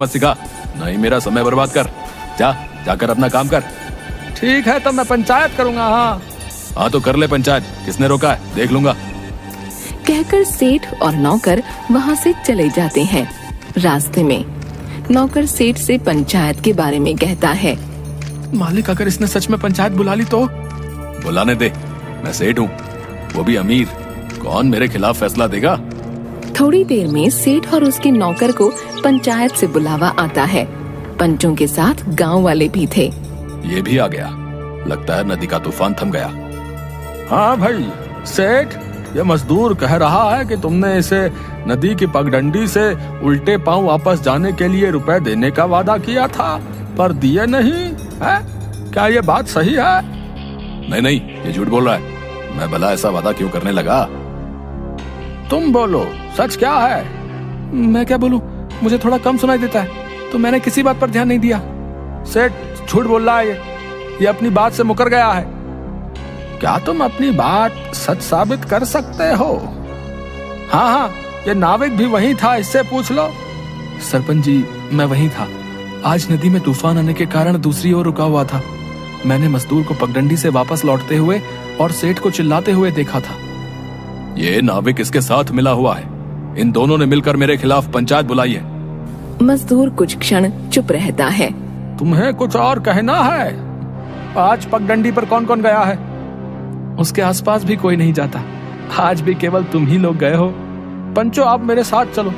मत सिखा, नहीं मेरा समय बर्बाद कर। जाकर अपना काम कर। ठीक है, तो मैं पंचायत करूंगा। हाँ तो कर ले पंचायत, किसने रोका है, देख लूंगा। कहकर सेठ और नौकर वहाँ से चले जाते हैं। रास्ते में नौकर सेठ से पंचायत के बारे में कहता है। मालिक, अगर इसने सच में पंचायत बुला ली तो? बुलाने दे, मैं सेठ हूँ, वो भी अमीर, कौन मेरे खिलाफ फैसला देगा। थोड़ी देर में सेठ और उसके नौकर को पंचायत से बुलावा आता है। पंचों के साथ गांव वाले भी थे। ये भी आ गया, लगता है नदी का तूफान थम गया। हाँ भाई सेठ, ये मजदूर कह रहा है कि तुमने इसे नदी की पगडंडी से उल्टे पांव वापस जाने के लिए रुपए देने का वादा किया था, पर दिए नहीं है। क्या ये बात सही है? नहीं, ये झूठ बोल रहा है। मैं भला ऐसा वादा क्यों करने लगा? तुम बोलो, सच क्या है? मैं क्या बोलूं, मुझे थोड़ा कम सुनाई देता है, तो मैंने किसी बात पर ध्यान नहीं दिया। सेठ झूठ बोल रहा है, ये अपनी बात से मुकर गया है। क्या तुम अपनी बात सच साबित कर सकते हो? हाँ, ये नाविक भी वही था, इससे पूछ लो। सरपंच जी, मैं वही था। आज नदी में तूफान आने के कारण दूसरी ओर रुका हुआ था। मैंने मजदूर को पगडंडी से वापस लौटते हुए और सेठ को चिल्लाते हुए देखा था। ये नाविक इसके साथ मिला हुआ है, इन दोनों ने मिलकर मेरे खिलाफ पंचायत बुलाई है। मजदूर कुछ क्षण चुप रहता है। तुम्हें कुछ और कहना है? आज पगडंडी पर कौन कौन गया है? उसके आसपास भी कोई नहीं जाता, आज भी केवल तुम ही लोग गए हो। पंचो, आप मेरे साथ चलो,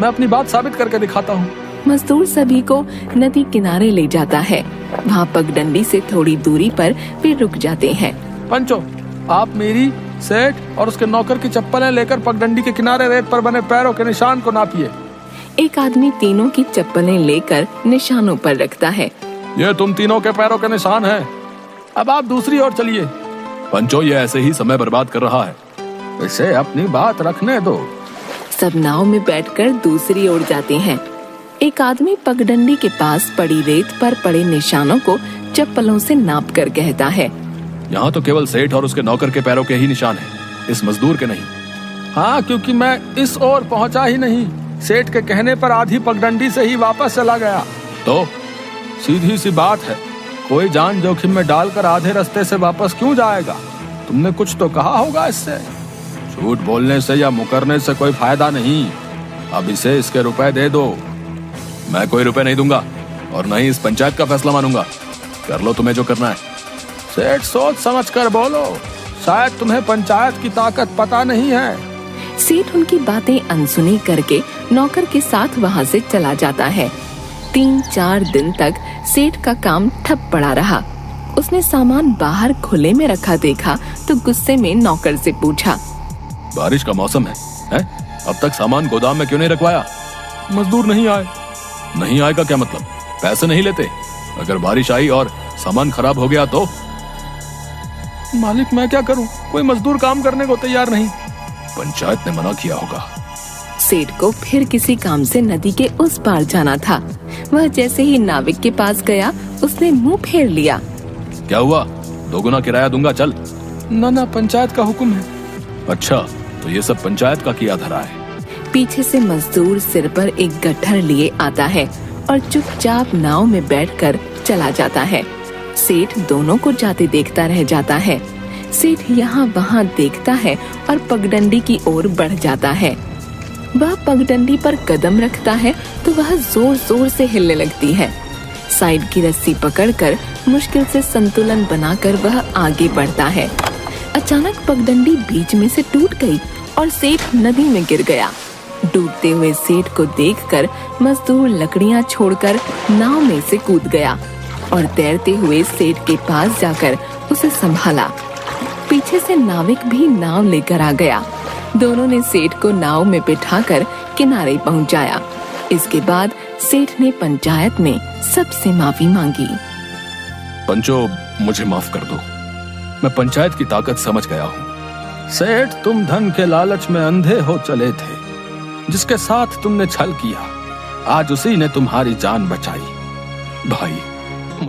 मैं अपनी बात साबित करके दिखाता हूँ। मजदूर सभी को नदी किनारे ले जाता है। वहाँ पगडंडी से थोड़ी दूरी पर वे रुक जाते हैं। पंचो, आप मेरी, सेठ और उसके नौकर की चप्पलें लेकर पगडंडी के किनारे रेत पर बने पैरों के निशान को नापिए। एक आदमी तीनों की चप्पलें लेकर निशानों पर रखता है। ये तुम तीनों के पैरों के निशान हैं। अब आप दूसरी ओर चलिए। पंचो, ये ऐसे ही समय बर्बाद कर रहा है, इसे अपनी बात रखने दो। सब नाव में बैठकर दूसरी ओर जाते हैं। एक आदमी पगडंडी के पास पड़ी रेत पर पड़े निशानों को चप्पलों से नाप कर कहता है। यहाँ तो केवल सेठ और उसके नौकर के पैरों के ही निशान हैं, इस मजदूर के नहीं। हाँ, क्योंकि मैं इस ओर पहुँचा ही नहीं। सेठ के कहने पर आधी पगडंडी से ही वापस चला गया। तो सीधी सी बात है, कोई जान जोखिम में डालकर आधे रास्ते से वापस क्यों जाएगा? तुमने कुछ तो कहा होगा इससे। झूठ बोलने से या मुकरने से कोई फायदा नहीं। अब इसे इसके रुपए दे दो। मैं कोई रुपए नहीं दूंगा और न ही इस पंचायत का फैसला मानूंगा। कर लो तुम्हें जो करना है। सेठ, सोच समझ कर बोलो, शायद तुम्हें पंचायत की ताकत पता नहीं है। सेठ उनकी बातें अनसुनी करके नौकर के साथ वहाँ से चला जाता है। 3-4 दिन तक सेठ का काम ठप पड़ा रहा। उसने सामान बाहर खुले में रखा देखा तो गुस्से में नौकर से पूछा। बारिश का मौसम है? अब तक सामान गोदाम में क्यों नहीं रखवाया? मजदूर नहीं आए। नहीं आएगा क्या मतलब? पैसे नहीं लेते? अगर बारिश आई और सामान खराब हो गया तो? मालिक, मैं क्या करूं? कोई मजदूर काम करने को तैयार नहीं। पंचायत ने मना किया होगा। सेठ को फिर किसी काम से नदी के उस पार जाना था। वह जैसे ही नाविक के पास गया, उसने मुंह फेर लिया। क्या हुआ? 2 गुना किराया दूंगा, चल। ना, पंचायत का हुक्म है। अच्छा, तो ये सब पंचायत का किया धरा है। पीछे से मजदूर सिर पर एक गट्ठर लिए आता है और चुपचाप नाव में बैठकर चला जाता है। सेठ दोनों को जाते देखता रह जाता है। सेठ यहाँ वहाँ देखता है और पगडंडी की ओर बढ़ जाता है। वह पगडंडी पर कदम रखता है तो वह जोर जोर से हिलने लगती है। साइड की रस्सी पकड़कर मुश्किल से संतुलन बनाकर वह आगे बढ़ता है। अचानक पगडंडी बीच में से टूट गई और सेठ नदी में गिर गया। डूबते हुए सेठ को देखकर मजदूर लकड़ियां छोड़कर नाव में से कूद गया और तैरते हुए सेठ के पास जाकर उसे संभाला। पीछे से नाविक भी नाव लेकर आ गया। दोनों ने सेठ को नाव में बिठाकर किनारे पहुंचाया। इसके बाद सेठ ने पंचायत में सबसे माफी मांगी। पंचो, मुझे माफ कर दो, मैं पंचायत की ताकत समझ गया हूँ। सेठ, तुम धन के लालच में अंधे हो चले थे। जिसके साथ तुमने छल किया, आज उसी ने तुम्हारी जान बचाई। भाई,